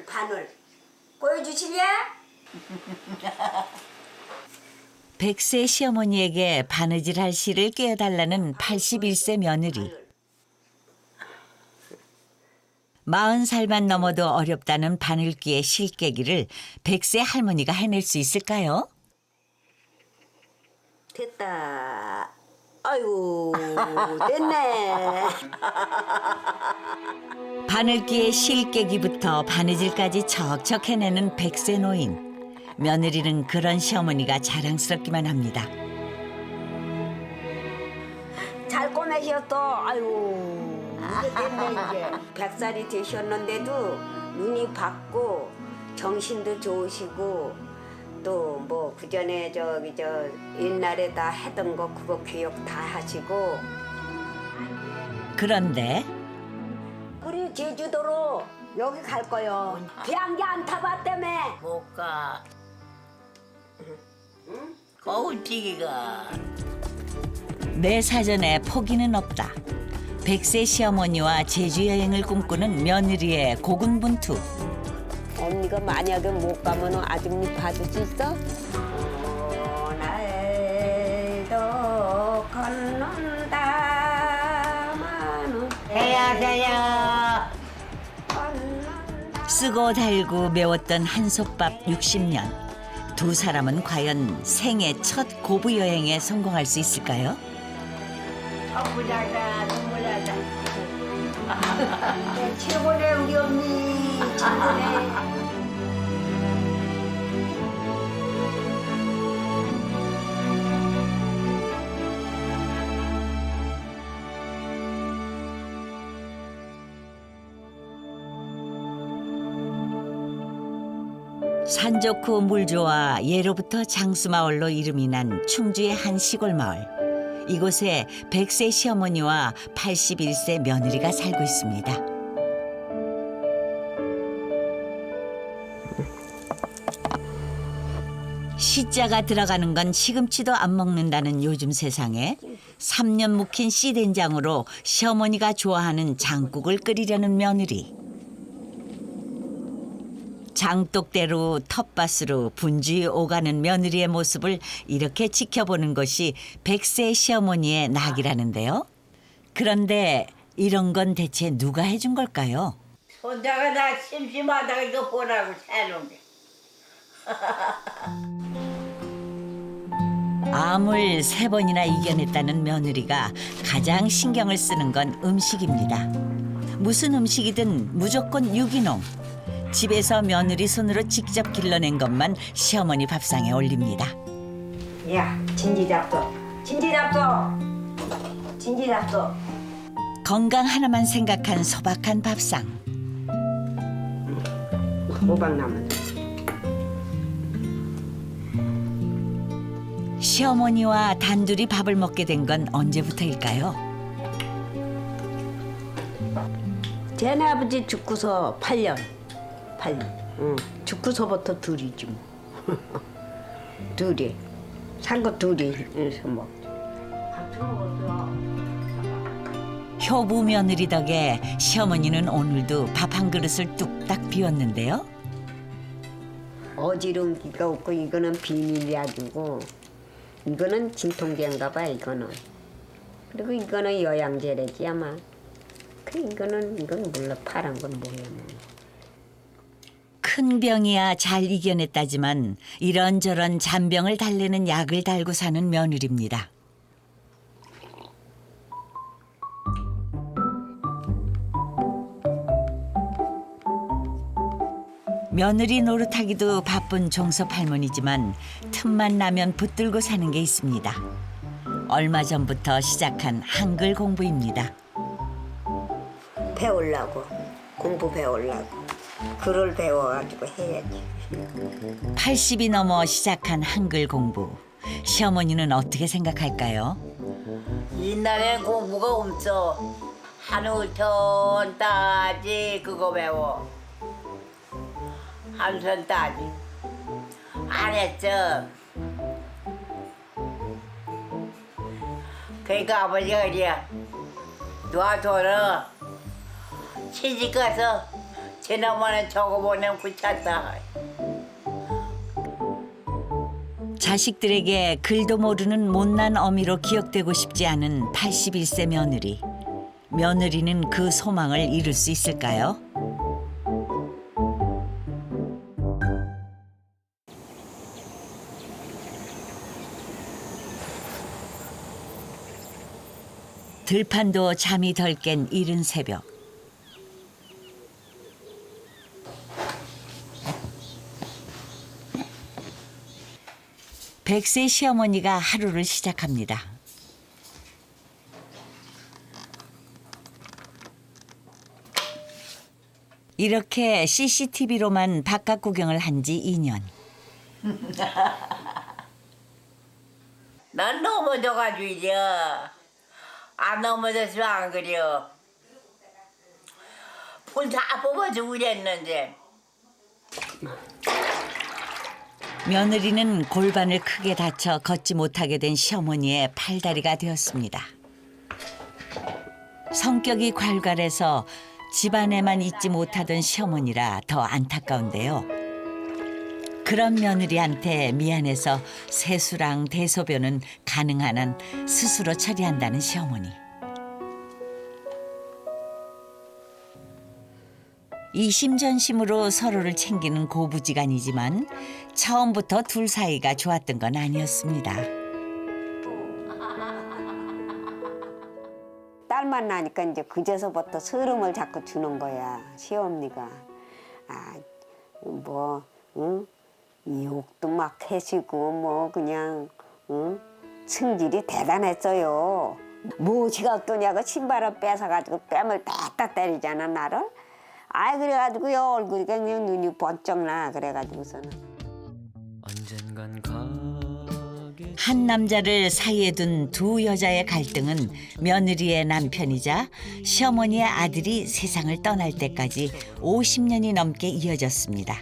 바늘 보여주실래? 백세 시어머니에게 바느질할 실을 꿰어달라는 81세 며느리. 40살만 넘어도 어렵다는 바늘귀의 실 깨기를 백세 할머니가 해낼 수 있을까요? 됐다. 아이고 됐네. 바늘귀의 실 깨기부터 바느질까지 척척 해내는 백세 노인. 며느리는 그런 시어머니가 자랑스럽기만 합니다. 잘 꼬매셨어. 아이고 이게 됐네 이제. 100살이 되셨는데도 눈이 밝고 정신도 좋으시고 또 뭐 그전에 저 옛날에 다 하던 거 그거 기억 다 하시고. 그런데 우리 제주도로 여기 갈 거요. 비행기 안 타봤다며. 못 가. 거울튀기가. 내 사전에 포기는 없다. 백세 시어머니와 제주 여행을 꿈꾸는 며느리의 고군분투. 언니가 만약에 못 가면 아줌니 봐줄 수 있어? 오늘도 건넌다마는 해야. 쓰고 달고 매웠던 한솥밥 60년. 두 사람은 과연 생애 첫 고부 여행에 성공할 수 있을까요? 부자다, 눈물나다. 최고네 우리 언니 최고네. 산 좋고 물 좋아 예로부터 장수마을로 이름이 난 충주의 한 시골 마을. 이곳에 백세 시어머니와 81세 며느리가 살고 있습니다. 시자가 들어가는 건 시금치도 안 먹는다는 요즘 세상에 3년 묵힌 씨 된장으로 시어머니가 좋아하는 장국을 끓이려는 며느리. 장독대로 텃밭으로 분주히 오가는 며느리의 모습을 이렇게 지켜보는 것이 백세 시어머니의 낙이라는데요. 그런데 이런 건 대체 누가 해준 걸까요? 손자가 나 심심하다가 이거 보라고 해놓은 게. 암을 3번이나 이겨냈다는 며느리가 가장 신경을 쓰는 건 음식입니다. 무슨 음식이든 무조건 유기농. 집에서 며느리 손으로 직접 길러낸 것만 시어머니 밥상에 올립니다. 야 진지 잡숴 진지 잡숴. 건강 하나만 생각한 소박한 밥상. 호박나물. 시어머니와 단둘이 밥을 먹게 된 건 언제부터일까요? 쟤네 아버지 죽고서 8년. 응. 죽고서부터 둘이지 뭐. 둘이. 산 거 둘이 해서 먹. 효부 며느리 덕에 시어머니는 오늘도 밥 한 그릇을 뚝딱 비웠는데요. 어지러운기가 없고 이거는 비밀이야 주고 이거는 진통제인가 봐 이거는. 그리고 이거는 여양제래지 아마. 이건 몰라 파란 건 뭐야 뭐. 큰 병이야 잘 이겨냈다지만 이런저런 잔병을 달래는 약을 달고 사는 며느리입니다. 며느리 노릇하기도 바쁜 종섭 할머니지만 틈만 나면 붙들고 사는 게 있습니다. 얼마 전부터 시작한 한글 공부입니다. 배우려고 공부 배우려고 글을 배워가지고 해야지. 80이 넘어 시작한 한글 공부. 시어머니는 어떻게 생각할까요? 옛날엔 공부가 없어. 한우천 따지 그거 배워. 한선 따지. 안 했어. 그러니까 아버지가 그래. 놔둬라. 시집 가서 지난번에 저거 보내면 귀찮다. 자식들에게 글도 모르는 못난 어미로 기억되고 싶지 않은 81세 며느리. 며느리는 그 소망을 이룰 수 있을까요? 들판도 잠이 덜 깬 이른 새벽. 백세 시어머니가 하루를 시작합니다. 이렇게 CCTV로만 바깥 구경을 한 지 2년. 난 넘어져가지고 이제 안 넘어졌으면 안 그려. 볼 다 뽑아주고 그랬는데. 며느리는 골반을 크게 다쳐 걷지 못하게 된 시어머니의 팔다리가 되었습니다. 성격이 괄괄해서 집안에만 있지 못하던 시어머니라 더 안타까운데요. 그런 며느리한테 미안해서 세수랑 대소변은 가능한 한 스스로 처리한다는 시어머니. 이심전심으로 서로를 챙기는 고부지간이지만 처음부터 둘 사이가 좋았던 건 아니었습니다. 딸 만나니까 이제 그제서부터 서름을 자꾸 주는 거야, 시어머니가. 응? 욕도 막 해시고 뭐 그냥 승질이 대단했어요. 뭐지가 없더냐고 신발을 뺏어가지고 뺨을 딱딱 때리잖아, 나를. 그래가지고요, 얼굴이 그냥 눈이 번쩍 나, 그래가지고서는. 한 남자를 사이에 둔 두 여자의 갈등은 며느리의 남편이자 시어머니의 아들이 세상을 떠날 때까지 50년이 넘게 이어졌습니다.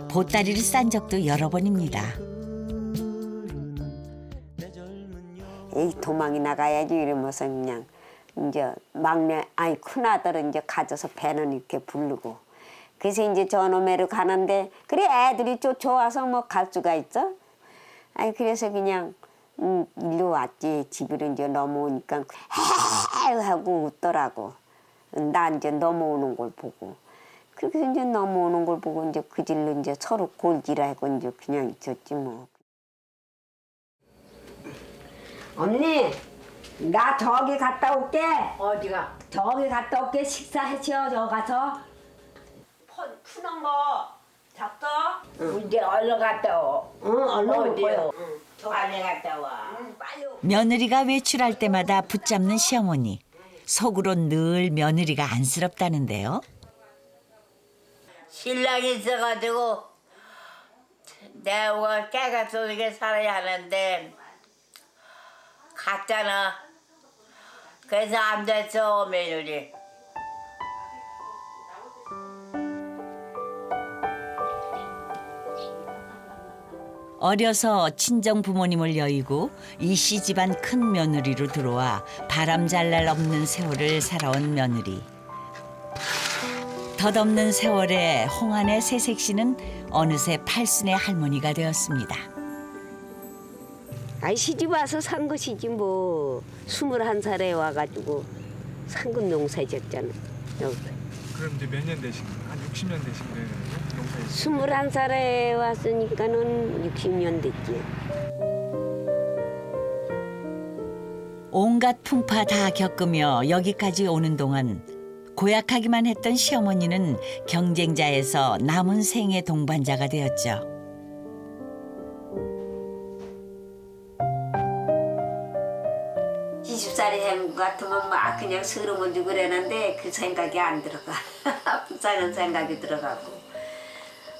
보따리를 싼 적도 여러 번입니다. 에이, 도망이 나가야지 이러면서 그냥 이제 큰아들은 이제 가져서 배는 이렇게 부르고. 그래서 이제 저놈애를 가는데, 그래 애들이 쫓아와서 뭐 갈 수가 있어? 그래서 그냥 일로 왔지. 집으로 이제 넘어오니까 하고 웃더라고. 나 이제 넘어오는 걸 보고. 그렇게 이제 넘어오는 걸 보고 이제 그 질로 이제 서로 골질하고 이제 그냥 있었지 뭐. 언니, 나 저기 갔다 올게. 어디가? 저기 갔다 올게. 식사해치워, 저 가서. 푸는 거 잡어? 이제 얼른 갔다 와. 응, 얼른 올 거야. 어디요? 빨리 갔다 와. 빨리 오. 며느리가 외출할 때마다 붙잡는 시어머니. 속으로 늘 며느리가 안쓰럽다는데요. 신랑이 있어가지고 내가 깨가 쏘게 살아야 하는데 갔잖아. 그래서 안 됐어, 며느리. 어려서 친정 부모님을 여의고 이씨 집안 큰 며느리로 들어와 바람 잘 날 없는 세월을 살아온 며느리. 덧없는 세월에 홍안의 새색시는 어느새 팔순의 할머니가 되었습니다. 시집 와서 산 것이지 뭐. 21살에 와가지고 상근 농사 지었잖아. 그럼 이제 몇 년 되신 거예요? 한 60년 되신 거예요? 농사에 21살에 왔으니까는 60년 됐지. 온갖 풍파 다 겪으며 여기까지 오는 동안 고약하기만 했던 시어머니는 경쟁자에서 남은 생의 동반자가 되었죠. 살이 된 것 같으면 막 그냥 서름을 주고 그랬는데 그 생각이 안 들어가. 불쌍한 생각이 들어가고.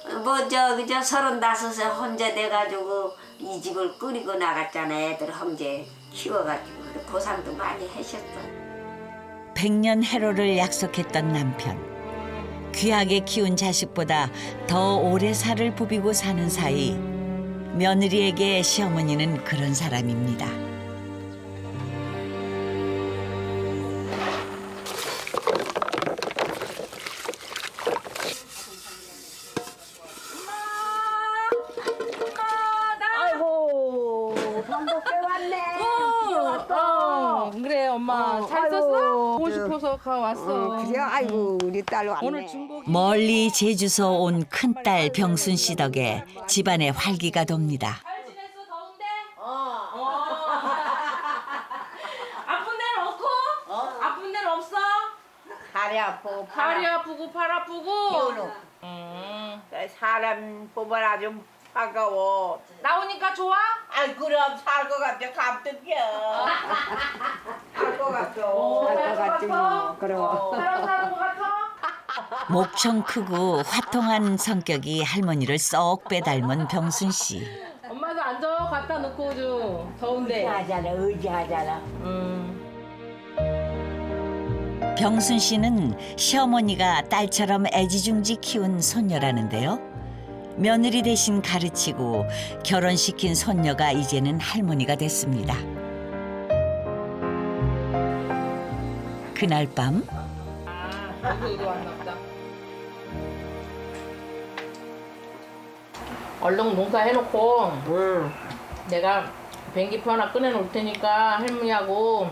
그저 35에 혼자 돼가지고 이 집을 꾸리고 나갔잖아. 애들 혼자 키워가지고. 고생도 많이 하셨어. 100년 해로를 약속했던 남편. 귀하게 키운 자식보다 더 오래 살을 부비고 사는 사이 며느리에게 시어머니는 그런 사람입니다. 아이고, 한복에 왔네. 그래 엄마 잘 썼어? 보고 싶어서 왔어. 그래, 아이고, 우리 딸 왔네. 오늘 중복이 멀리 제주서 온 큰딸 병순 씨 덕에 집안에 활기가 돕니다. 잘 지냈어 더운데? 아픈 데는 없고? 아픈 데는 없어? 다리 아프고 다리 아프고 팔 아프고? 기운은 사람 보면 아주 반가워. 나오니까 좋아? 아이 그럼 살 것 같아 감떡이야. 살 것 같아. 할 것 같지 뭐. 그럼. 사람 사는 것 같아? 목청 크고 화통한 성격이 할머니를 쏙 빼닮은 병순 씨. 엄마도 앉아 갖다 놓고 좀 더운데. 의지하잖아 의지하잖아. 병순 씨는 시어머니가 딸처럼 애지중지 키운 손녀라는데요. 며느리 대신 가르치고 결혼시킨 손녀가 이제는 할머니가 됐습니다. 그날 밤 여기도 왔나 보다. 얼른 농사 해놓고 내가 비행기표 하나 꺼내놓을 테니까 할머니하고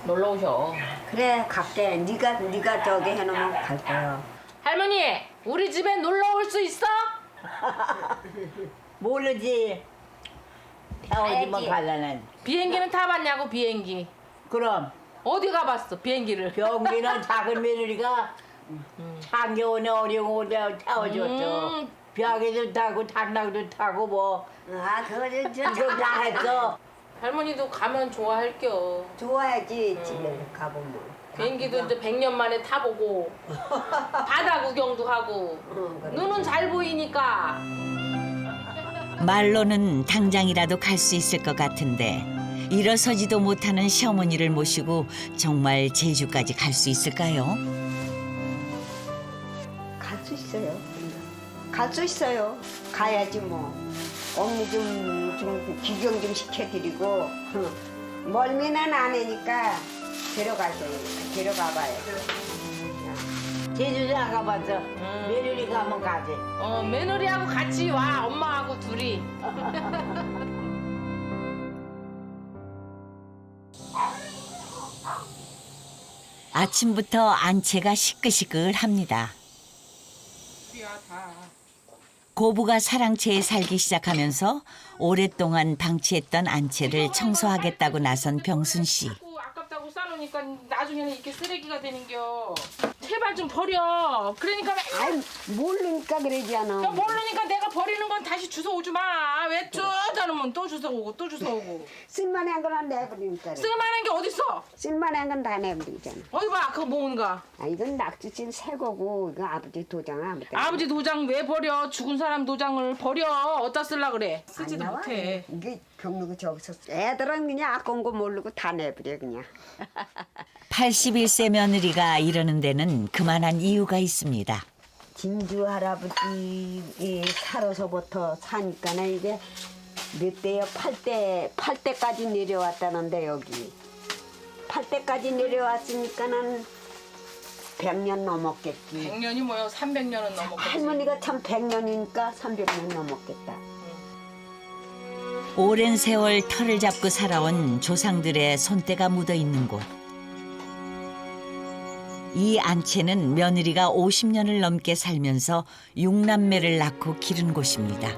놀러 오셔. 그래, 갈게. 네가 저기 해놓으면 갈 거야. 할머니, 우리 집에 놀러 올 수 있어? 모르지. 태워지면 갈라는. 비행기는 타봤냐고 비행기. 그럼 어디 가봤어 비행기를? 병기는 작은 며느리가 창겨운에 어려운 곳에 태워줬죠. 벽에도 타고 단락도 타고 뭐 아, 그거 지금 다 했어. 할머니도 가면 좋아할겨. 좋아야지, 집에 가보면. 비행기도 이제 100년 만에 타보고 바다 구경도 하고 그렇지. 눈은 잘 보이니까. 말로는 당장이라도 갈 수 있을 것 같은데 일어서지도 못하는 시어머니를 모시고 정말 제주까지 갈 수 있을까요? 갈 수 있어요. 갈 수 있어요. 가야지 뭐. 언니 좀 구경 좀 시켜드리고 멀미는 안 하니까 데려가봐요. 제주도 안 가봤어. 며느리 가면 가지. 며느리하고 같이 와 엄마하고 둘이. 아침부터 안채가 시끌시끌합니다. 고부가 사랑채에 살기 시작하면서 오랫동안 방치했던 안채를 청소하겠다고 나선 병순 씨. 아깝다고 싸놓으니까 나중에는 이렇게 쓰레기가 되는겨. 제발 좀 버려. 그러니까 아이, 모르니까 그러지 않아. 모르니까 내가 버리는 건 다시 주워 오지 마. 왜 쪼다놓으면 또 주워 오고 또 주워 오고. 쓸만한 건 내버리니까. 쓸만한 게 어딨어? 쓸만한 건 다 내버리잖아. 어디 봐 그거 뭔가. 아, 이건 낙지찜 새 거고 이거 아버지 도장 아무튼. 아버지 도장 왜 버려? 죽은 사람 도장을 버려. 어디다 쓸라 그래? 쓰지도 안 나와. 못해. 이게 병누고 저기서 애들은 그냥 아까운 거 모르고 다 내버려 그냥. 81세 며느리가 이러는 데는 그만한 이유가 있습니다. 진주 할아버지 살아서부터 사니까는 이게 몇 대요? 8대까지 내려왔다는데 여기 8대까지 내려왔으니까는 100년 넘었겠지. 100년이 뭐야? 300년은 넘었겠지. 할머니가 참 100년이니까 300년 넘었겠다. 오랜 세월 털을 잡고 살아온 조상들의 손때가 묻어 있는 곳. 이 안채는 며느리가 50년을 넘게 살면서 6남매를 낳고 기른 곳입니다.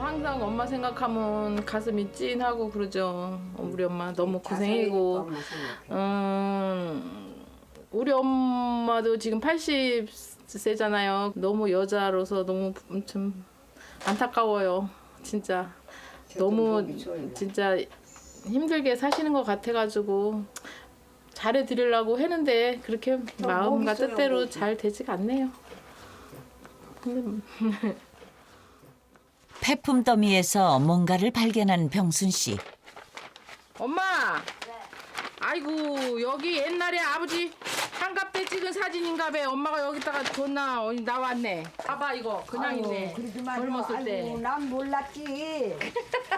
항상 엄마 생각하면 가슴이 찐하고 그러죠. 우리 엄마 너무 고생이고. 우리 엄마도 지금 80세잖아요. 너무 여자로서 너무 좀 안타까워요. 진짜 너무 진짜 힘들게 사시는 것 같아가지고 잘해드리려고 했는데 그렇게 마음과 뜻대로 잘 되지가 않네요. 근데 폐품 더미에서 뭔가를 발견한 병순 씨. 엄마! 아이고 여기 옛날에 아버지 한갑 때 찍은 사진인가 봐. 엄마가 여기다가 뒀나 어디 나왔네. 봐봐 이거 그냥 있네. 젊었을 때. 아이고, 난 몰랐지.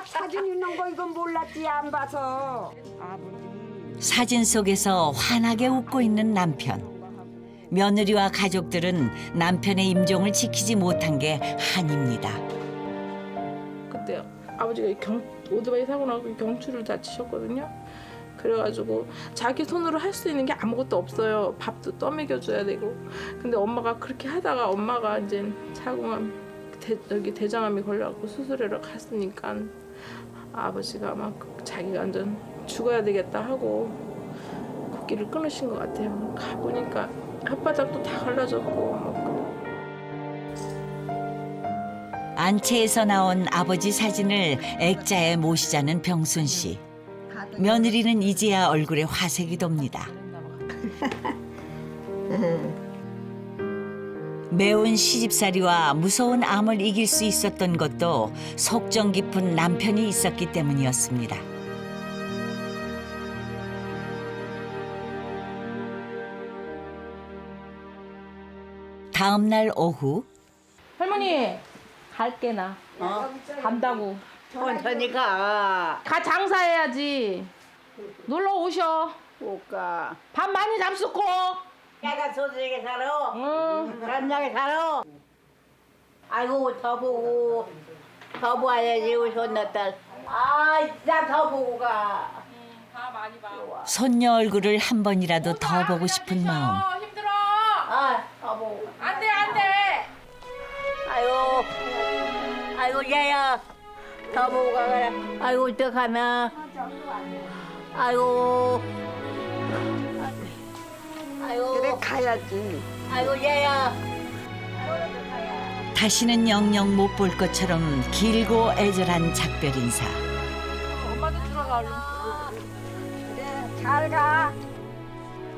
사진 있는 거 이건 몰랐지 안 봐서. 아버지. 사진 속에서 환하게 웃고 있는 남편. 며느리와 가족들은 남편의 임종을 지키지 못한 게 한입니다. 그때 아버지가 오토바이 사고 나고 경추를 다치셨거든요. 그래가지고 자기 손으로 할 수 있는 게 아무것도 없어요. 밥도 떠먹여줘야 되고. 근데 엄마가 그렇게 하다가 엄마가 이제 자궁암 대장암이 걸려갖고 수술하러 갔으니까 아버지가 막 자기가 완전 죽어야 되겠다 하고 코끼를 끊으신 것 같아요. 가보니까 혓바닥도 다 갈라졌고 막 안채에서 나온 아버지 사진을 액자에 모시자는 병순 씨. 며느리는 이제야 얼굴에 화색이 돕니다. 매운 시집살이와 무서운 암을 이길 수 있었던 것도 속정 깊은 남편이 있었기 때문이었습니다. 다음 날 오후 할머니 갈게 나. 간다고. 천천히 가. 가 장사해야지. 놀러 오셔. 못가. 밥 많이 잡숫고. 내가 소중하게 살아. 응. 간장에 살아. 아이고 더 보고 더 봐야지 우리 손녀딸. 아 진짜 더 보고 가. 밥 많이 봐. 손녀 얼굴을 한 번이라도 더 보고 싶은 마음. 힘들어. 더 보고 가. 안 돼, 안 돼. 아이고 얘야 더 보고 가라. 아이고 어떡하나. 아이고 그래 가야지. 아이고 얘야. 다시는 영영 못 볼 것처럼 길고 애절한 작별 인사. 엄마도 들어가 얼른. 그래 잘 가.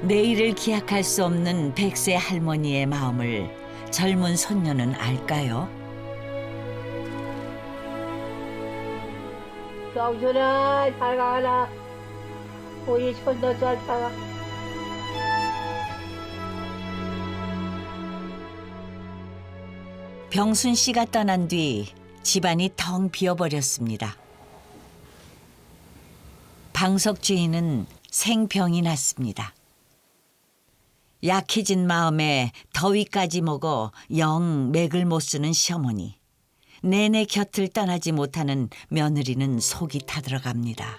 내일을 기약할 수 없는 백세 할머니의 마음을 젊은 손녀는 알까요? 경준아 잘 가라. 우리 손녀 잘 가라. 병순 씨가 떠난 뒤 집안이 텅 비어버렸습니다. 방석 주인은 생병이 났습니다. 약해진 마음에 더위까지 먹어 영 맥을 못 쓰는 시어머니. 내내 곁을 떠나지 못하는 며느리는 속이 타들어갑니다.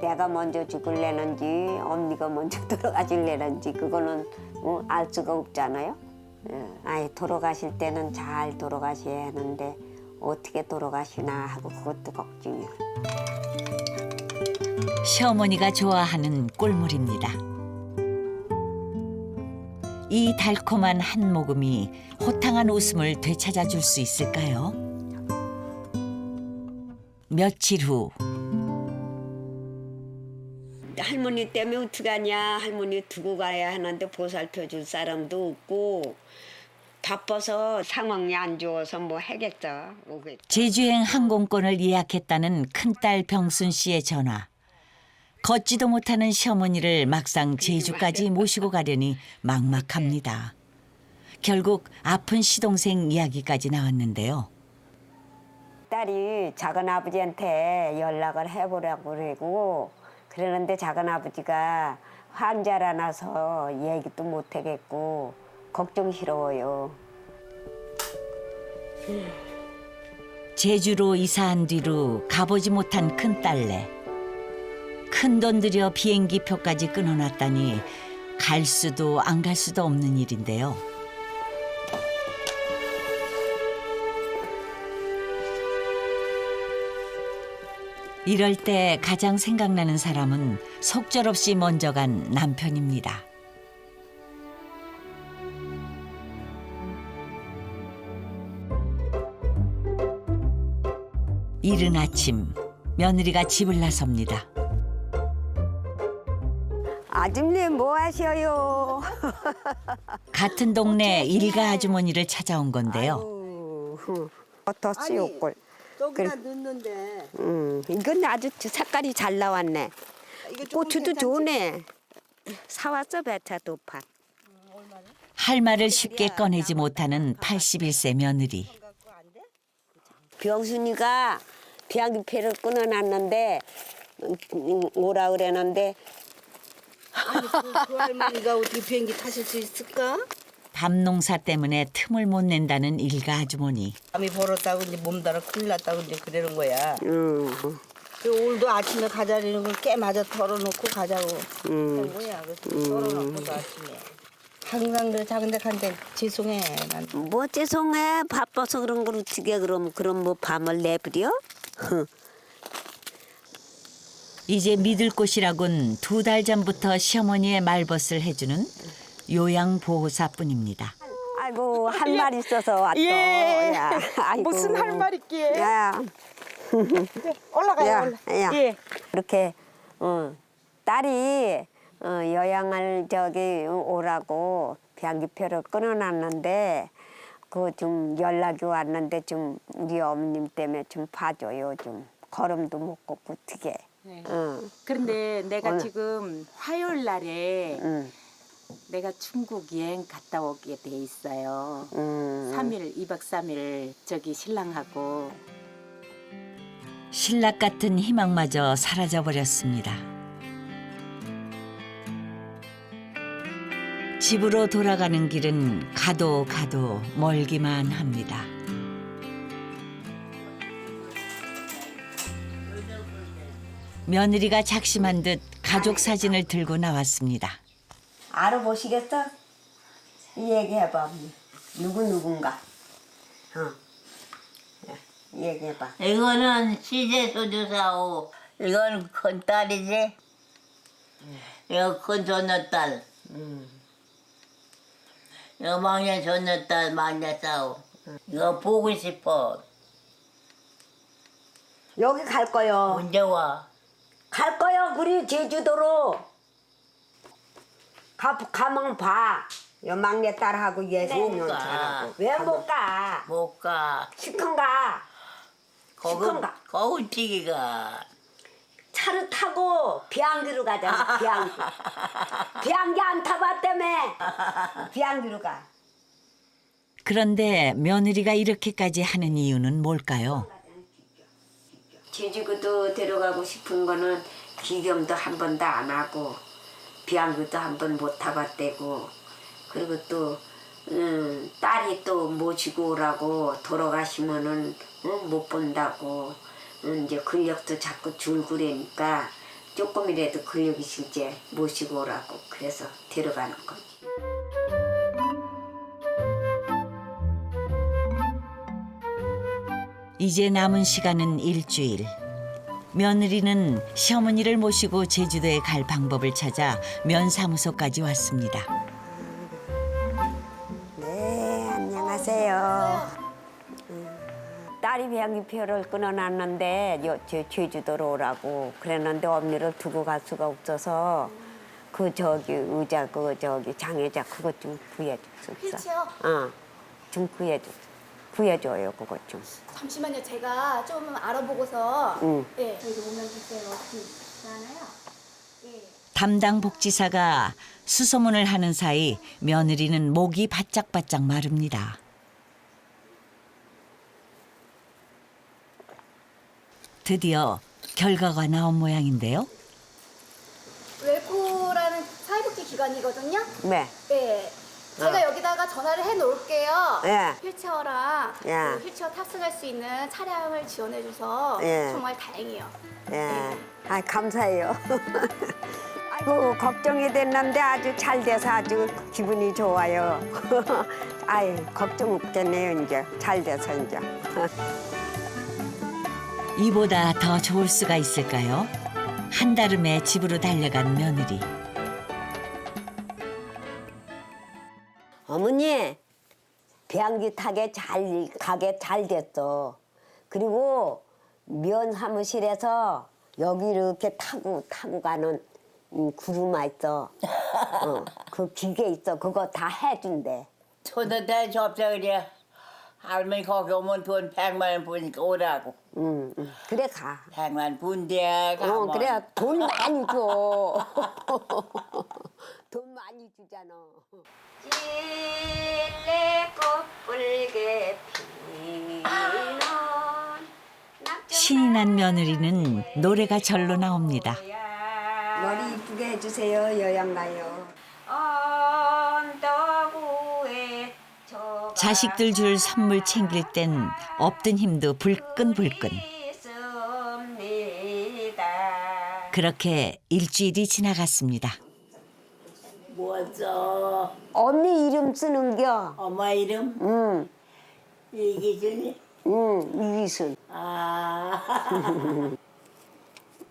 내가 먼저 죽을래는지 언니가 먼저 돌아가실래는지 그거는 알 수가 없잖아요. 아예 돌아가실 때는 잘 돌아가셔야 하는데 어떻게 돌아가시나 하고 그것도 걱정이야. 시어머니가 좋아하는 꿀물입니다. 이 달콤한 한 모금이 호탕한 웃음을 되찾아 줄 수 있을까요? 며칠 후 할머니 때문에 어떡하냐. 할머니 두고 가야 하는데 보살펴 줄 사람도 없고 바빠서 상황이 안 좋아서 뭐 하겠어. 제주행 항공권을 예약했다는 큰딸 병순 씨의 전화. 걷지도 못하는 시어머니를 막상 제주까지 모시고 가려니 막막합니다. 결국 아픈 시동생 이야기까지 나왔는데요. 딸이 작은아버지한테 연락을 해보라고 그러고 그러는데 작은아버지가 환자라나서 얘기도 못하겠고 걱정스러워요. 제주로 이사한 뒤로 가보지 못한 큰딸내. 큰돈 들여 비행기 표까지 끊어놨다니 갈 수도 안 갈 수도 없는 일인데요. 이럴 때 가장 생각나는 사람은 속절없이 먼저 간 남편입니다. 이른 아침 며느리가 집을 나섭니다. 아줌내 뭐 하셔요? 같은 동네 일가 아주머니를 찾아온 건데요. 어떠시오 꼴. 저기다 넣는데 이건 아주 색깔이 잘 나왔네. 고추도 좋네. 사왔어 배차 두 판. 할 말을 쉽게 꺼내지 못하는 81세 며느리. 병순이가 비행기표를 끊어놨는데 오라 그랬는데 아니 그 할머니가 어떻게 비행기 타실 수 있을까? 밤농사 때문에 틈을 못 낸다는 일가 아주머니. 밤이 벌었다고 이제 몸달아 큰일 났다고 이제 그러는 거야. 응. 그 오늘도 아침에 가자리는 걸 깨마저 털어놓고 가자고 한 거야. 그래서 털어놓고도 아침에. 항상 그래 자근데한데 죄송해 난. 뭐 죄송해. 바빠서 그런 걸 어떻게 그럼 뭐 밤을 내버려? 이제 믿을 곳이라곤 2달 전부터 시어머니의 말벗을 해주는 요양보호사뿐입니다. 아이고 할 말 있어서 왔어. 예. 야, 아이고. 무슨 할 말 있기에? 야, 올라가요. 야. 예. 그렇게 딸이 여양을 저기 오라고 비행기표를 끊어놨는데 그 좀 연락이 왔는데 좀 우리 어머님 때문에 좀 봐줘요. 좀 걸음도 못 걷고 어떻게. 네. 응. 그런데 내가 오늘- 지금 화요일 날에 응. 내가 중국 여행 갔다 오게 돼 있어요. 응. 2박 3일 저기 신랑하고. 신락 같은 희망마저 사라져버렸습니다. 집으로 돌아가는 길은 가도 멀기만 합니다. 며느리가 작심한 듯 가족 사진을 들고 나왔습니다. 알아보시겠어? 얘기해봐. 누군가. 얘기해봐. 이거는 시제소주사오. 이건 큰딸이지. 이거 큰 손녀딸. 이거 막내 손녀딸 막내 싸우. 이거 보고 싶어. 여기 갈 거요. 언제 와? 갈 거요. 우리 제주도로. 가면 봐. 여 막내 딸하고 얘 소년 가. 잘하고. 왜 못 가? 못 가. 시큰가. 시큰가. 거울치기가. 차를 타고 비행기로 가자. 비행기. 비행기 안 타봤다며. 비행기로 가. 그런데 며느리가 이렇게까지 하는 이유는 뭘까요? 제주도 데려가고 싶은 거는 기경도 한 번도 안 하고 비행기도 한 번 못 타봤대고 그리고 또 딸이 또 모시고 오라고 돌아가시면은 못 본다고 이제 근력도 자꾸 줄고 그러니까 조금이라도 근력이 실제 모시고 오라고 그래서 데려가는 거지. 이제 남은 시간은 일주일. 며느리는 시어머니를 모시고 제주도에 갈 방법을 찾아 면사무소까지 왔습니다. 네, 안녕하세요. 딸이 비행기표를 끊어놨는데 제주도로 오라고 그랬는데 엄니를 두고 갈 수가 없어서 그 저기 의자 그 저기 장애자 그것 좀 구해줄 수 있어? 휠체어? 좀 구해줘요 그것 좀. 잠시만요. 제가 좀 알아보고서 응. 예, 여기 오면 글쎄요. 어떻게 하나요? 예. 담당 복지사가 수소문을 하는 사이 며느리는 목이 바짝바짝 마릅니다. 드디어 결과가 나온 모양인데요. 웰코라는 사회복지 기관이거든요. 네. 예. 제가 여기다가 전화를 해 놓을게요. 예. 휠체어랑 예. 그 휠체어 탑승할 수 있는 차량을 지원해줘서 예. 정말 다행이에요. 예. 아 감사해요. 아이고 걱정이 됐는데 아주 잘 돼서 아주 기분이 좋아요. 아이 걱정 없겠네요 이제 잘 돼서 이제. 이보다 더 좋을 수가 있을까요? 한달음에 집으로 달려간 며느리. 어머니 비행기 타게 가게 잘 됐어. 그리고 면 사무실에서 여기 이렇게 타고 가는 구루마 있어. 그 기계 있어. 그거 다 해준대. 손녀딸 접자 그래. 할머니 거기 오면 돈 100만 원 보니까 오라고. 그래 가. 100만 분대 가면. 그래 돈 많이 줘. 돈 많이 주잖아. 찔레꽃 붉게 피는 신이 난 며느리는 노래가 절로 나옵니다. 머리 이쁘게 예쁘게 해주세요. 여양 가요. 언덕 위에 자식들 줄 선물 챙길 땐 없던 힘도 불끈불끈. 그렇게 일주일이 지나갔습니다. 뭐써? 언니 이름 쓰는겨. 엄마 이름? 응, 이기준이? 응, 이기순. 아.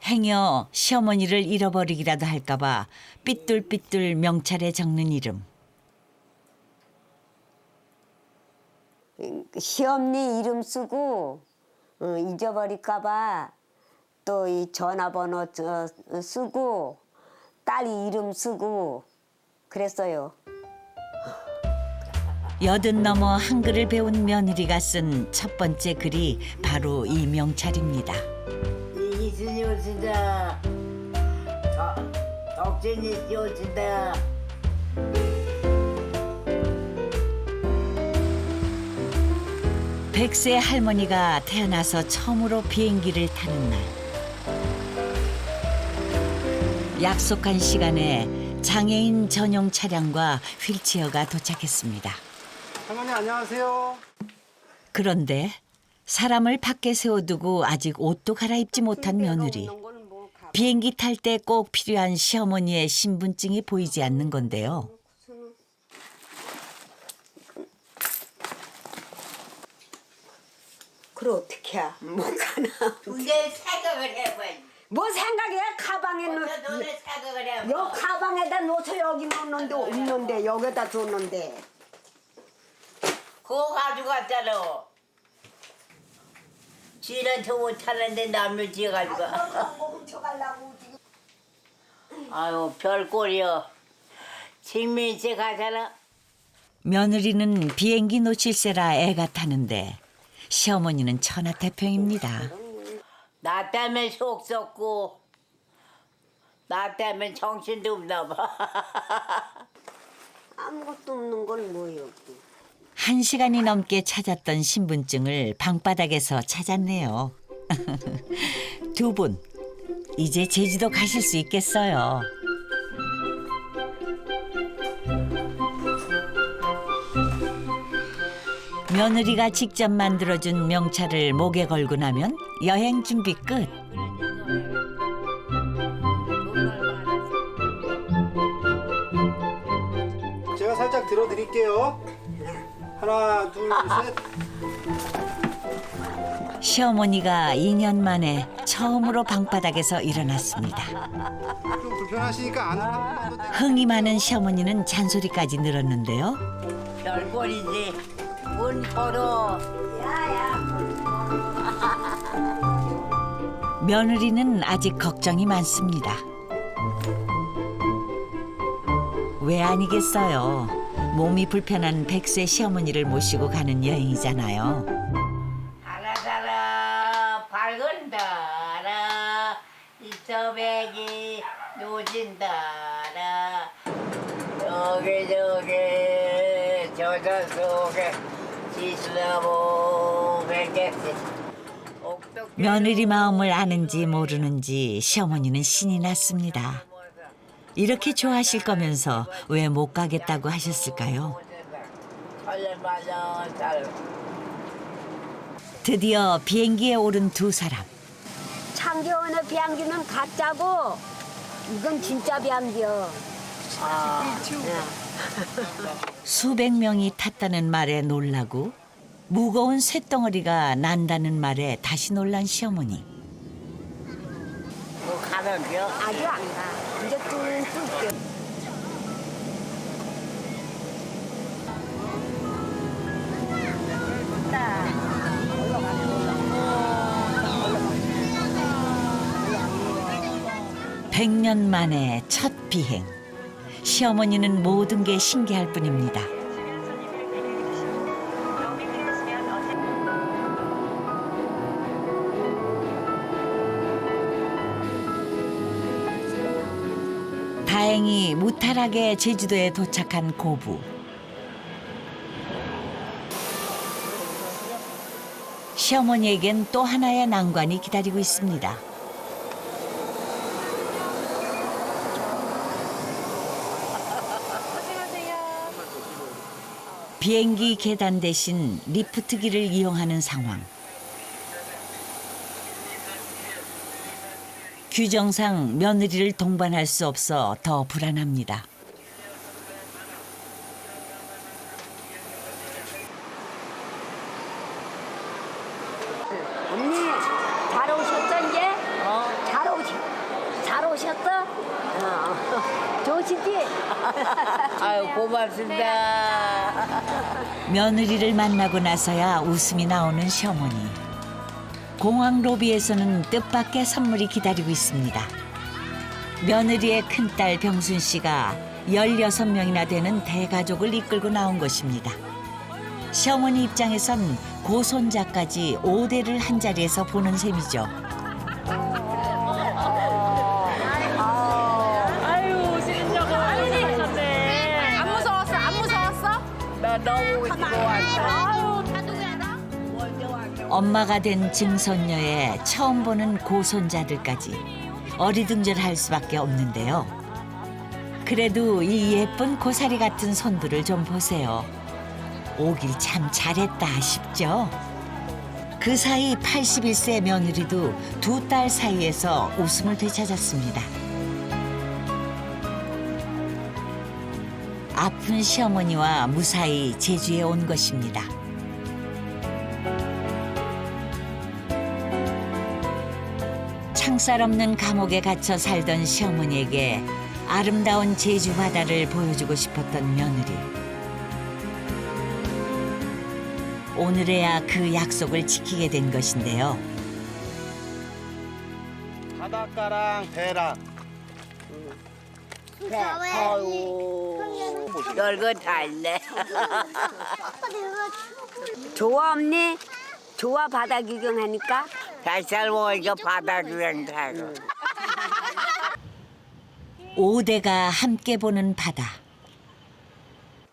행여 시어머니를 잃어버리기라도 할까봐 삐뚤삐뚤 명찰에 적는 이름. 시엄니 이름 쓰고 잊어버릴까봐 또 이 전화번호 쓰고 딸 이름 쓰고 그랬어요. 80 넘어 한글을 배운 며느리가 쓴 첫 번째 글이 바로 이 명찰입니다. 이기준이 오신다. 덕진이 오신다. 백세 할머니가 태어나서 처음으로 비행기를 타는 날. 약속한 시간에 장애인 전용 차량과 휠체어가 도착했습니다. 할머니 안녕하세요. 그런데 사람을 밖에 세워두고 아직 옷도 갈아입지 못한 며느리. 비행기 탈 때 꼭 필요한 시어머니의 신분증이 보이지 않는 건데요. 그래 어떻게 해? 못 가나? 근데 생각을 해봐야지. 뭐 생각해? 가방에 넣. 너네 생각을 해봐. 요 가방에다 넣어서 여기 넣는데 없는데 여기다 뒀는데. 그거 가져갔잖아. 지한테 못하는데 남을 지어가지고. 훔쳐가려고 지금. 아유 별꼴이여. 직민씨 가잖아. 며느리는 비행기 놓칠세라 애가 타는데 시어머니는 천하태평입니다. 나 때문에 속 썩고 나 때문에 정신도 없나 봐. 아무것도 없는 걸 뭐요? 1시간이 넘게 찾았던 신분증을 방바닥에서 찾았네요. 두 분, 이제 제주도 가실 수 있겠어요. 며느리가 직접 만들어준 명찰을 목에 걸고 나면 여행 준비 끝. 제가 살짝 들어드릴게요. 하나, 둘, 셋. 시어머니가 2년 만에 처음으로 방바닥에서 일어났습니다. 좀 불편하시니까 안을 한 번만 더 떼- 흥이 많은 시어머니는 잔소리까지 늘었는데요. 별꼴이지. 문 걸어. 며느리는 아직 걱정이 많습니다. 왜 아니겠어요. 몸이 불편한 100세 시어머니를 모시고 가는 여행이잖아요. 알아서라 밝은다라 이서백이 노진다라 저기 저저 속에 지수나무 백개씩 며느리 마음을 아는지 모르는지 시어머니는 신이 났습니다. 이렇게 좋아하실 거면서 왜 못 가겠다고 하셨을까요? 드디어 비행기에 오른 두 사람. 창경원의 비행기는 가짜고 이건 진짜 비행기요. 수백 명이 탔다는 말에 놀라고 무거운 쇳덩어리가 난다는 말에 다시 놀란 시어머니. 뭐 가는겨? 아직 안 가. 이제 뚫게. 100년 만에 첫 비행. 시어머니는 모든 게 신기할 뿐입니다. 다행히 무탈하게 제주도에 도착한 고부. 시어머니에겐 또 하나의 난관이 기다리고 있습니다. 비행기 계단 대신 리프트기를 이용하는 상황. 규정상 며느리를 동반할 수 없어 더 불안합니다. 언니 잘 오셨어 이제? 잘 오셨어? 좋으시지? 아유 고맙습니다. 며느리를 만나고 나서야 웃음이 나오는 시어머니. 공항 로비에서는 뜻밖의 선물이 기다리고 있습니다. 며느리의 큰딸 병순 씨가 16명이나 되는 대가족을 이끌고 나온 것입니다. 시어머니 입장에선 고손자까지 5대를 한자리에서 보는 셈이죠. 아유 신정아. 안 무서웠어? 안 무서웠어? 나 너무 좋았어. 엄마가 된 증손녀의 처음 보는 고손자들까지 어리둥절할 수밖에 없는데요. 그래도 이 예쁜 고사리 같은 손들을 좀 보세요. 오길 참 잘했다 싶죠? 그 사이 81세 며느리도 두 딸 사이에서 웃음을 되찾았습니다. 아픈 시어머니와 무사히 제주에 온 것입니다. 창살 없는 감옥에 갇혀 살던 시어머니에게 아름다운 제주 바다를 보여주고 싶었던 며느리. 오늘에야 그 약속을 지키게 된 것인데요. 바닷가랑 배랑. 아유 별거 다 있네. 좋아 언니? 좋아 바다 구경하니까? 뱃살 먹으니까 바다 구경 타고. 5대가 함께 보는 바다.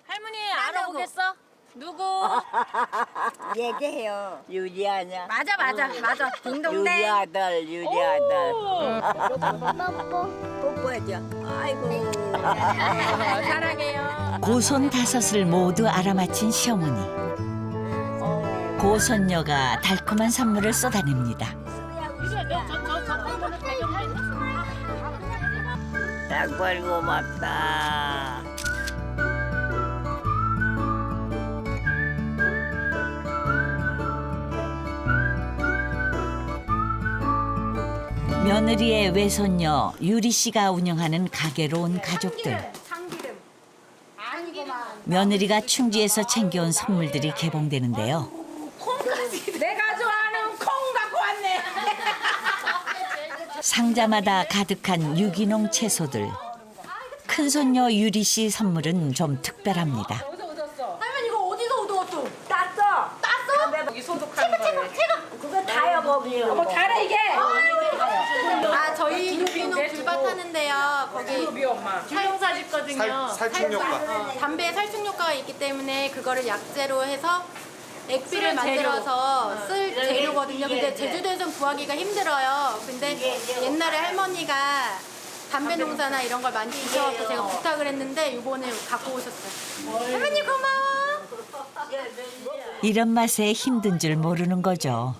할머니 알아보겠어? 누구? 얘기해요. 유리 아냐? 맞아. 딩동댕. 유리 아들, 유리 아들. 뽀뽀해줘. 아이고. 사랑해요. 고손 5을 모두 알아맞힌 시어머니. 고손녀가 달콤한 선물을 쏟아냅니다. 정말 고맙다. 며느리의 외손녀 유리 씨가 운영하는 가게로 온 가족들. 며느리가 충주에서 챙겨온 선물들이 개봉되는데요. 내가 좋아하는 콩 갖고 왔네. 상자마다 가득한 유기농 채소들. 큰손녀 유리 씨 선물은 좀 특별합니다. 할머니 이거 어디서 얻어왔어? 땄어. 여기 소독하는 거예요. 그거 다요 거기. 뭐 달아 이게. 저희 유기농 귤밭 하는데요. 거기 미 엄마. 사용사 짓거든요. 살충 효과. 담배에 살충 효과가 있기 때문에 그거를 약재로 해서 액비를 만들어서 쓸 재료거든요. 근데 제주도에선 구하기가 힘들어요. 근데 옛날에 할머니가 담배 농사나 이런 걸 많이 지셔갖고 제가 부탁을 했는데 이번에 갖고 오셨어요. 할머니 고마워. 이런 맛에 힘든 줄 모르는 거죠.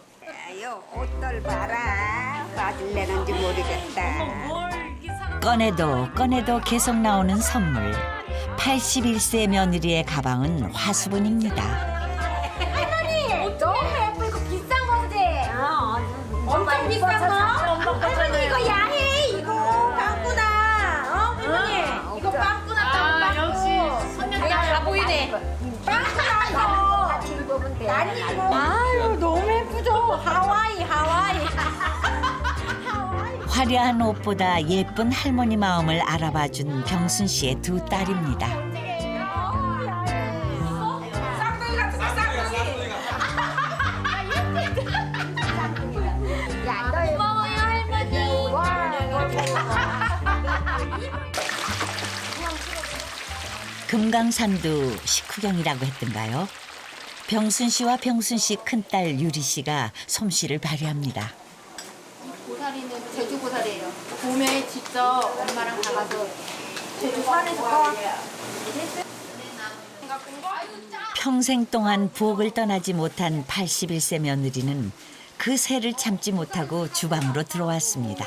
요 옷들 봐라. 맞을래는지 모르겠다. 꺼내도 계속 나오는 선물. 81세 며느리의 가방은 화수분입니다. 너무 예뻐. 이거 비싼 거지? 엄청 비싼 거? 할머니 이거 야해. 이거 빵꾸다. 할머니 이거 빵꾸났다. 역시 손녀가 다 보이네. 빵꾸났어. 아니 이거. 아유 너무 예쁘죠? 하와이. 화려한 옷보다 예쁜 할머니 마음을 알아봐준 병순 씨의 두 딸입니다. 쌍둥이 같은 거 쌍둥이. 고마워요 할머니. 금강산도 식후경이라고 했던가요? 병순 씨와 병순 씨 큰딸 유리 씨가 솜씨를 발휘합니다. 고사리는 제주 고사리예요. 봄에 직접 엄마랑 가가서 제주 산에서 평생 동안 부엌을 떠나지 못한 81세 며느리는 그 새를 참지 못하고 주방으로 들어왔습니다.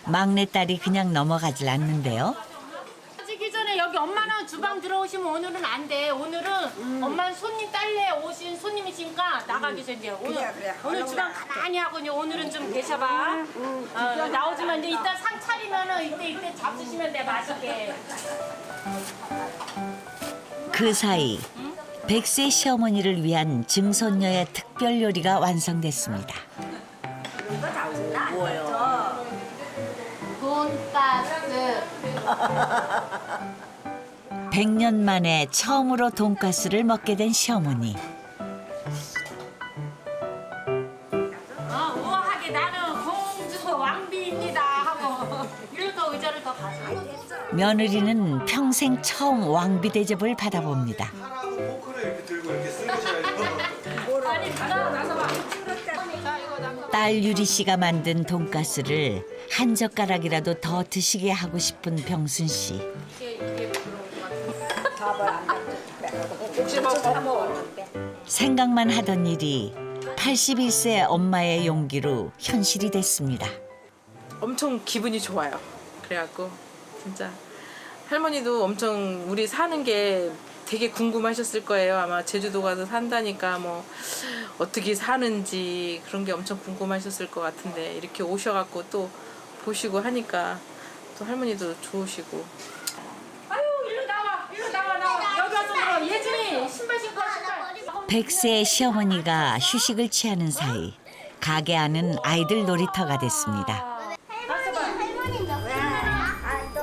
막내딸이 그냥 넘어가질 않는데요. 하기 전에 여기 엄마는 주방 들어오시면 오늘은 안 돼. 오늘은 엄마는 손님 딸래 오신 손님이시니까 나가기 전에 오늘 주방 가만히 하고 이제 오늘은 좀 계셔봐. 나오지만 이제 이따 상 차리면은 이때 잡수시면 돼 맛있게. 그 사이 100세 시어머니를 위한 증손녀의 특별 요리가 완성됐습니다. 돈가스. 100년 만에 처음으로 돈가스를 먹게 된 시어머니. 우아하게 나는 공주 왕비입니다 하고 이렇게 의자를 더 가져. 며느리는 평생 처음 왕비 대접을 받아봅니다. 사람은 포크를 이렇게 들고 이렇게 쓰셔야죠. 아니 누나 나서 봐. 딸 유리 씨가 만든 돈가스를 한 젓가락이라도 더 드시게 하고 싶은 병순 씨. 생각만 하던 일이 81세 엄마의 용기로 현실이 됐습니다. 엄청 기분이 좋아요. 그래갖고 진짜 할머니도 엄청 우리 사는 게 되게 궁금하셨을 거예요. 아마 제주도 가서 산다니까 뭐 어떻게 사는지 그런 게 엄청 궁금하셨을 것 같은데 이렇게 오셔갖고 또 보시고 하니까 또 할머니도 좋으시고. 아유 일로 나와 여기 와서 들어. 예진이 신발 신고 신발. 100세 시어머니가 휴식을 취하는 사이 가게 안은 아이들 놀이터가 됐습니다.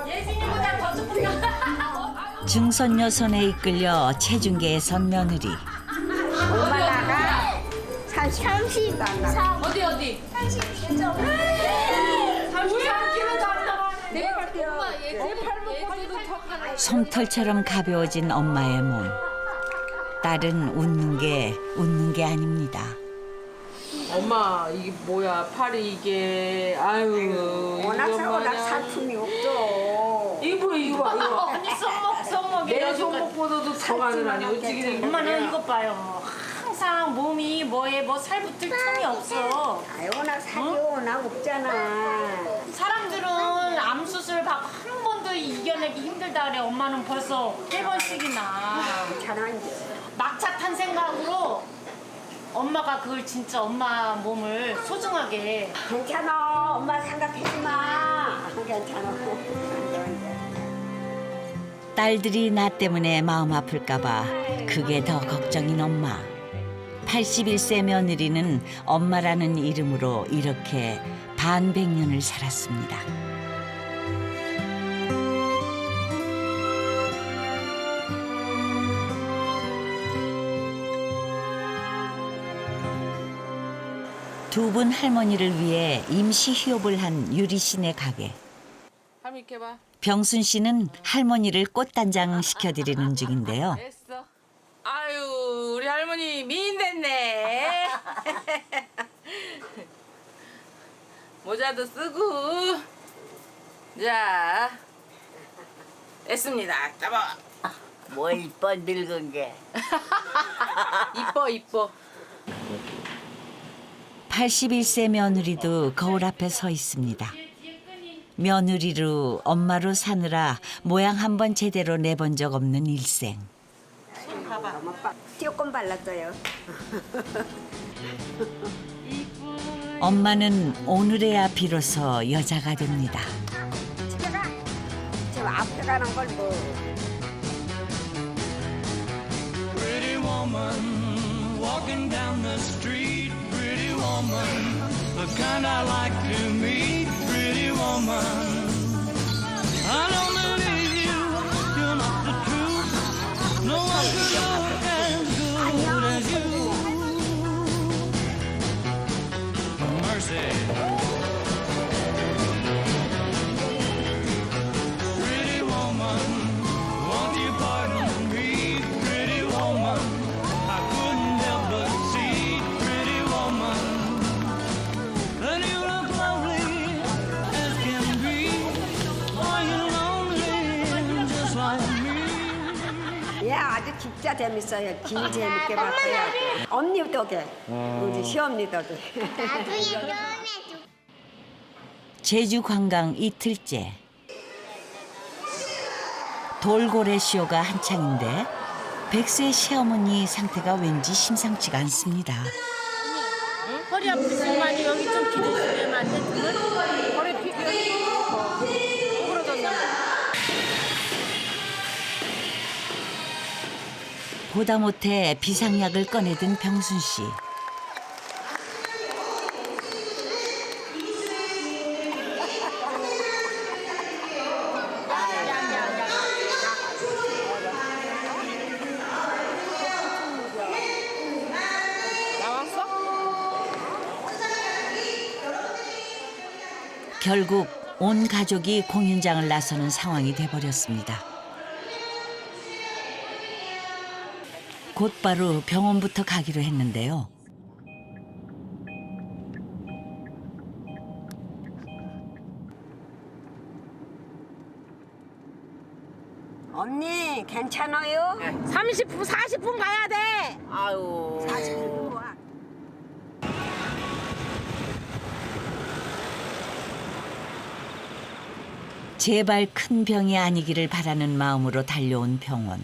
예진이보다 더 조금 증손녀 손에 이끌려 체중계에 선 며느리. 엄마 나가 30도 안 나가. 어디? 33kg 안 나와. 내가 갈게요. 솜털처럼 가벼워진 엄마의 몸. 딸은 웃는 게 아닙니다. 엄마 이게 뭐야 팔이 이게 아유 워낙 이거 워낙 마냥 상품이 없죠. 이거 봐. 언니 썩먹 내 손목보다도 더 가느라니 어찌게 된 거야. 엄마는 이것 봐요. 항상 몸이 뭐에 뭐 살 붙을 틈이 없어. 워낙 살이 워낙 없잖아. 사람들은 암 수술 받고 한 번도 이겨내기 힘들다 그래. 엄마는 벌써 3번씩이나. 잘하는데. 막차 탄 생각으로 엄마가 그걸 진짜 엄마 몸을 소중하게. 괜찮아. 엄마 생각하지 마. 괜찮아. 딸들이 나 때문에 마음 아플까봐 그게 더 걱정인 엄마. 81세 며느리는 엄마라는 이름으로 이렇게 반백년을 살았습니다. 두 분 할머니를 위해 임시 휴업을 한 유리 씨네 가게. 할머니 이렇게 봐. 병순 씨는 할머니를 꽃단장 시켜드리는 중인데요. 됐어. 아유 우리 할머니 미인 됐네. 모자도 쓰고. 자, 됐습니다. 잡아. 뭐 이뻐 늙은 게. 이뻐. 81세 며느리도 거울 앞에 서 있습니다. 며느리로 엄마로 사느라 모양 한 번 제대로 내본 적 없는 일생. 조금 발랐어요. 엄마는 오늘에야 비로소 여자가 됩니다. 집에 가. 저 앞에 가는 걸 뭐. Pretty woman walking down the street. Pretty woman, the kind I like to meet. Pretty woman, I don't believe you. You're not the truth. No one could look as good as you. Mercy. Pretty woman, won't you pardon me? Pretty woman, I couldn't help but see. Pretty woman, that you look lovely as can be. Are you lonely? 예, 아주 진짜 재밌어요. 긴 재밌게 봤어요. 언니 덕에, 우리 시어머니 덕에. 제주 관광 이틀째. 돌고래 쇼가 한창인데 백세 시어머니 상태가 왠지 심상치가 않습니다. 허리 아프지만 여기 좀 기대주면 안 돼? 허리 피부가 오그러졌나? 보다 못해 비상약을 꺼내든 병순 씨. 결국 온 가족이 공연장을 나서는 상황이 돼버렸습니다. 곧바로 병원부터 가기로 했는데요. 언니, 괜찮아요? 30분, 40분 가야 돼. 아유. 40분 와. 제발 큰 병이 아니기를 바라는 마음으로 달려온 병원.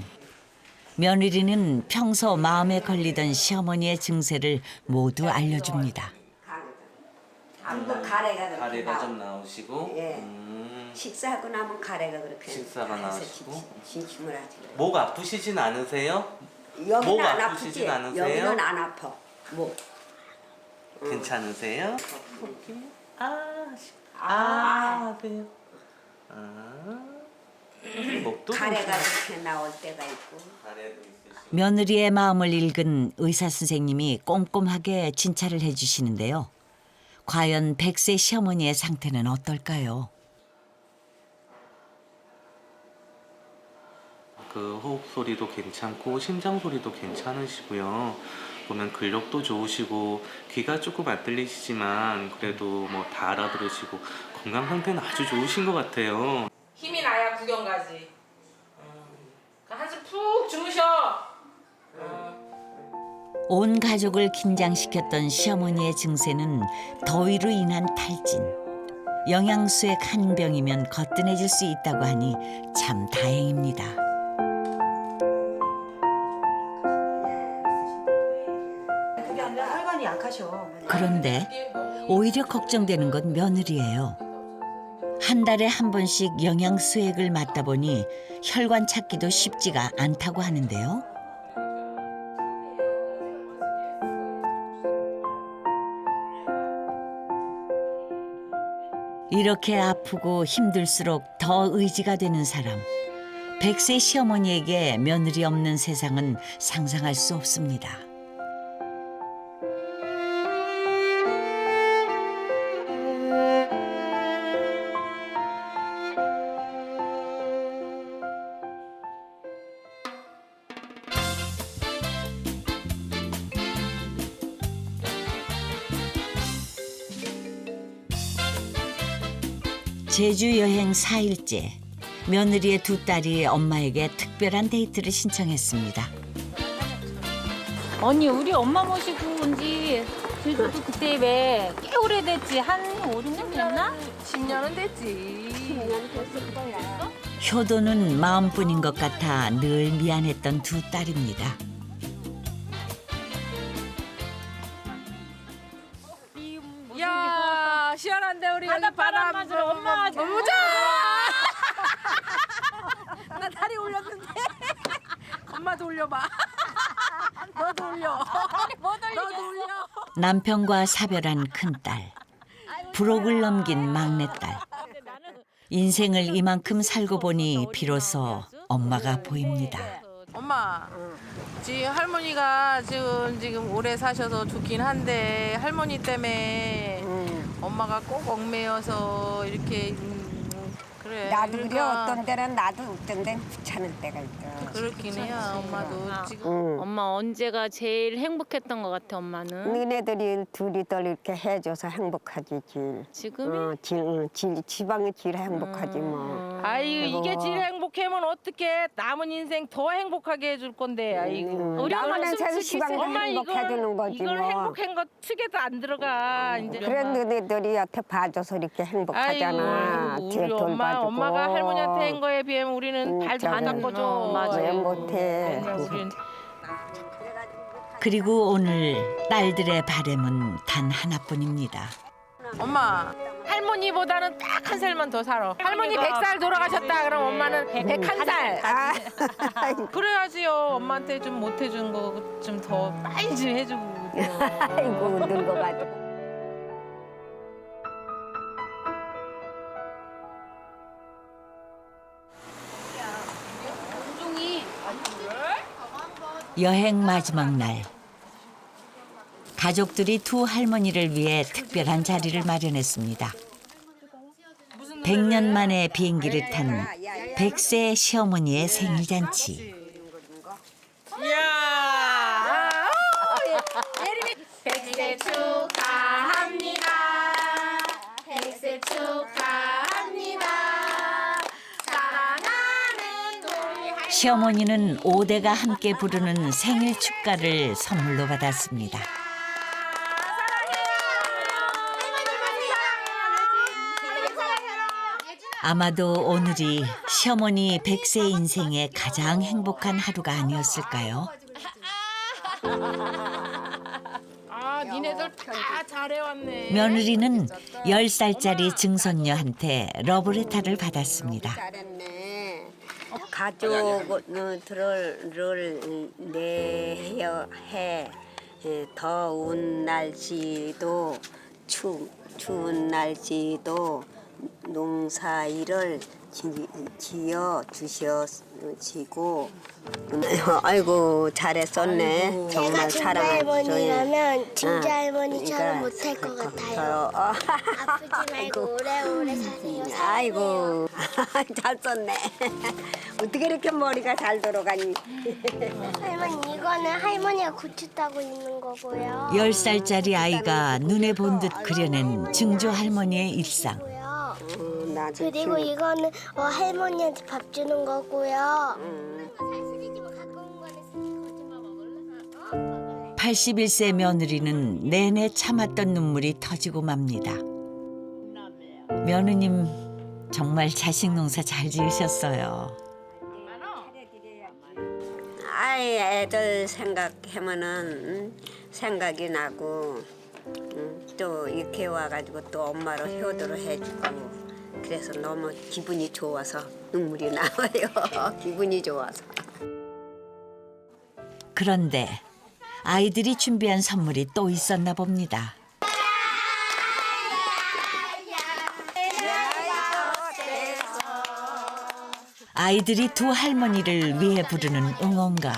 며느리는 평소 마음에 걸리던 시어머니의 증세를 모두 알려줍니다. 한번 가래가 가래가 좀 나오시고 예. 식사하고 나면 가래가 그렇게 식사가 나와서 나오시고. 진침을 하지. 목 아프시진 않으세요? 여기는 목 안 아프시진 아프지. 않으세요? 여기는 안 아파. 뭐. 괜찮으세요? 그래요. 목도 가래가 그렇게 나올 때가 있고. 가래도 있으시고. 며느리의 마음을 읽은 의사 선생님이 꼼꼼하게 진찰을 해주시는데요. 과연 백세 시어머니의 상태는 어떨까요? 그 호흡 소리도 괜찮고 심장 소리도 괜찮으시고요. 보면 근력도 좋으시고 귀가 조금 안 들리시지만 그래도 뭐 다 알아들으시고 건강 상태는 아주 좋으신 것 같아요. 힘이 나야 구경 가지. 한숨 푹 주무셔. 온 가족을 긴장시켰던 시어머니의 증세는 더위로 인한 탈진. 영양소의 한 병이면 거뜬해질 수 있다고 하니 참 다행입니다. 혈관이 약하셔. 그런데 오히려 걱정되는 건 며느리예요. 한 달에 한 번씩 영양 수액을 맞다 보니 혈관 찾기도 쉽지가 않다고 하는데요. 이렇게 아프고 힘들수록 더 의지가 되는 사람. 백세 시어머니에게 며느리 없는 세상은 상상할 수 없습니다. 제주 여행 4일째. 며느리의 두 딸이 엄마에게 특별한 데이트를 신청했습니다. 언니 우리 엄마 모시고 온지 제주도 그때 왜 꽤 오래됐지? 한 5, 6년 됐나? 10년은 됐지. 10년 됐을 거야. 효도는 마음뿐인 것 같아 늘 미안했던 두 딸입니다. 야 시원한데 우리 여기 바람 맞으러 엄마가 너무 좋아. 나 다리 올렸는데. 엄마도 올려봐. 너도 올려. 너도 올려. 남편과 사별한 큰딸. 부록을 넘긴 막내딸. 인생을 이만큼 살고 보니 비로소 엄마가 보입니다. 엄마, 지금 할머니가 지금 오래 사셔서 좋긴 한데 할머니 때문에 엄마가 꼭 얽매여서 이렇게 그래. 나도 그래 그러니까. 어떤 데는 나도 어떤 데는 귀찮을 때가 있어. 그렇긴 해요, 엄마도. 지금 응. 엄마 언제가 제일 행복했던 것 같아, 엄마는? 니네들이 둘이들 이렇게 해줘서 행복하지 질. 지금이? 지방이 질 행복하지 뭐. 아이 아이고. 이게 제일 행복하면 어떻게 남은 인생 더 행복하게 해줄 건데 아이고. 우리 남은 엄마 인생 숨죽이 시방도 엄마 행복해주는 거지 이걸 뭐. 행복한 거 축에도 안 들어가 이제. 그래 너희들이 여태 봐줘서 이렇게 행복하잖아. 아이고, 쟤 우리 돌봐주고. 엄마가 할머니한테 한 거에 비하면 우리는 발도 안 저기, 닦아줘. 맞아. 왜 못해. 우린 그리고 오늘 딸들의 바램은 단 하나뿐입니다. 엄마 할머니보다는 딱 한 살만 더 살아. 할머니 100살 돌아가셨다 그럼 엄마는 101살. 그래야지요. 엄마한테 좀 못 해준 거 좀 더 많이 좀 해주고. 아이고 늙어가지고. 여행 마지막 날 가족들이 두 할머니를 위해 특별한 자리를 마련했습니다. 100년 만에 비행기를 탄 100세 시어머니의 생일 잔치. 이야. 백세 축하합니다. 백세 축하합니다. 사랑하는 우리 시어머니는 5대가 함께 부르는 생일 축가를 선물로 받았습니다. 아마도 오늘이 시어머니 100세 인생의 가장 행복한 하루가 아니었을까요? 아 니네들 다 잘해왔네. 며느리는 10살짜리 증손녀한테 러브레터를 받았습니다. 잘했네. 가족들을 내해 더운 날씨도 추운 날씨도 농사일을 지어 주시고 아이고 잘했었네. 정말 할머니라면 진짜 어. 할머니처럼 그러니까 못할 것 같아요. 아프지 말고 오래오래 사세요. 아이고 잘 썼네. 어떻게 이렇게 머리가 잘 돌아가니? 할머니 이거는 할머니가 고추 따고 있는 거고요. 10살짜리 아이가 눈에 본 듯 그려낸 증조 할머니의 일상. 그리고 이거는 할머니한테 밥 주는 거고요. 81세 며느리는 내내 참았던 눈물이 터지고 맙니다. 며느님 정말 자식 농사 잘 지으셨어요. 아이 애들 생각하면은 생각이 나고 또 이렇게 와가지고 또 엄마로 효도를 해주고 그래서 너무 기분이 좋아서 눈물이 나와요. 기분이 좋아서. 그런데 아이들이 준비한 선물이 또 있었나 봅니다. 아이들이 두 할머니를 위해 부르는 응원가.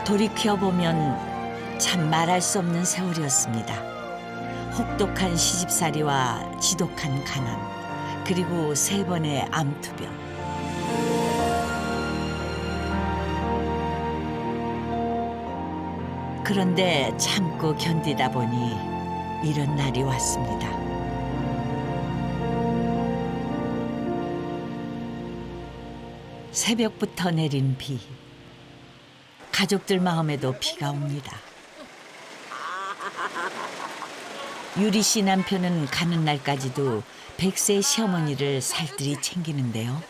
돌이켜보면 참 말할 수 없는 세월이었습니다. 혹독한 시집살이와 지독한 가난, 그리고 3번의 암투병. 그런데 참고 견디다 보니 이런 날이 왔습니다. 새벽부터 내린 비. 가족들 마음에도 비가 옵니다. 유리 씨 남편은 가는 날까지도 100세 시어머니를 살뜰히 챙기는데요.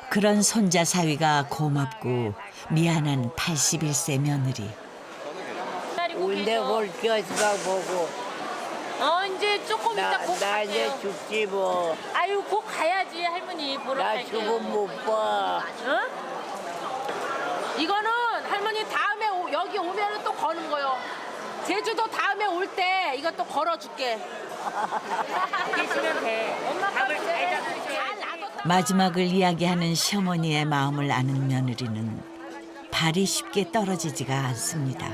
그런 손자 사위가 고맙고 미안한 81세 며느리. 온데 뭘 기어서 보고. 이제 조금 이따 곧 나 갈게요. 이제 죽지 뭐. 아유 곧 가야지 할머니 보러 나 갈게요. 죽음 못 봐. 응? 이거는 할머니 다음에 여기 오면은 또 거는 거요. 제주도 다음에 올 때 이거 또 걸어줄게. 계시면 돼. 엄마 밥을 잘 잡수셔야지. 마지막을 이야기하는 시어머니의 마음을 아는 며느리는 발이 쉽게 떨어지지가 않습니다.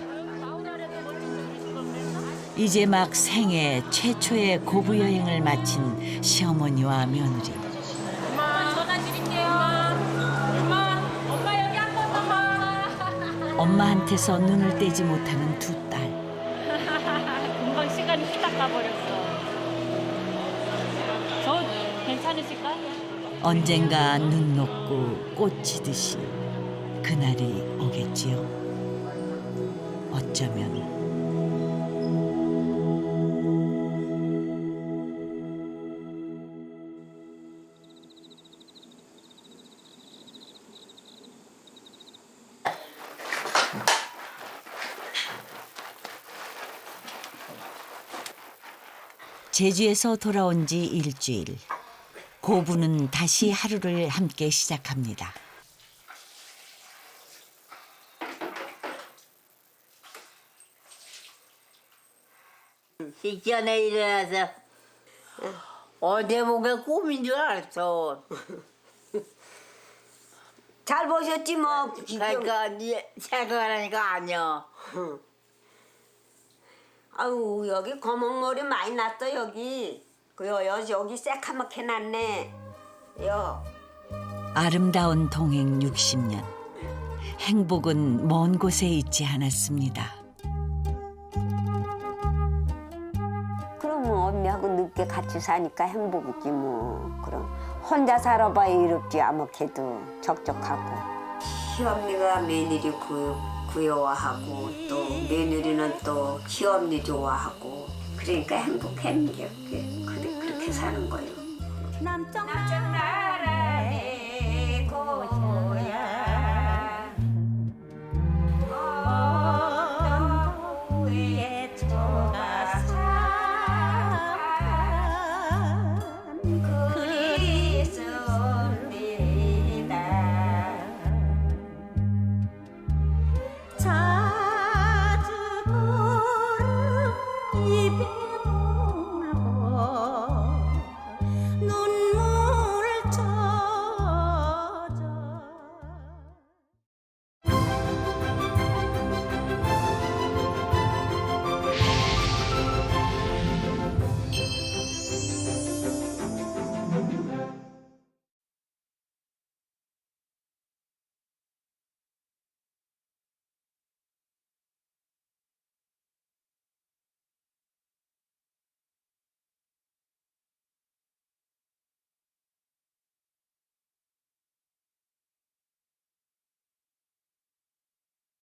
이제 막 생애 최초의 고부 여행을 마친 시어머니와 며느리. 엄마 전화 드릴게요. 엄마 여기 한 번만 봐. 엄마한테서 눈을 떼지 못하는 두 딸. 금방 시간이 후딱 가버렸어. 저 괜찮으실까? 언젠가 눈 녹고 꽃 지듯이 그날이 오겠지요. 어쩌면 제주에서 돌아온 지 일주일. 고부는 다시 하루를 함께 시작합니다. 식전에 일어나서 어제 뭔가 꿈인 줄 알았어. 잘 보셨지 뭐. 그러니까 생각하니까 아니야. 아유 여기 거목머리 많이 났어 여기. 여기 새카맣게 났네. 아름다운 동행 60년. 행복은 먼 곳에 있지 않았습니다. 그럼 언니하고 늦게 같이 사니까 행복이지 뭐. 그럼 혼자 살아봐야 이롭지 아무개도 적적하고. 시어머니가 며느리 구여워하고 또 며느리는 또 시어머니 좋아하고 그러니까 행복한 게 그렇게 사는 거예요. 남쪽 나라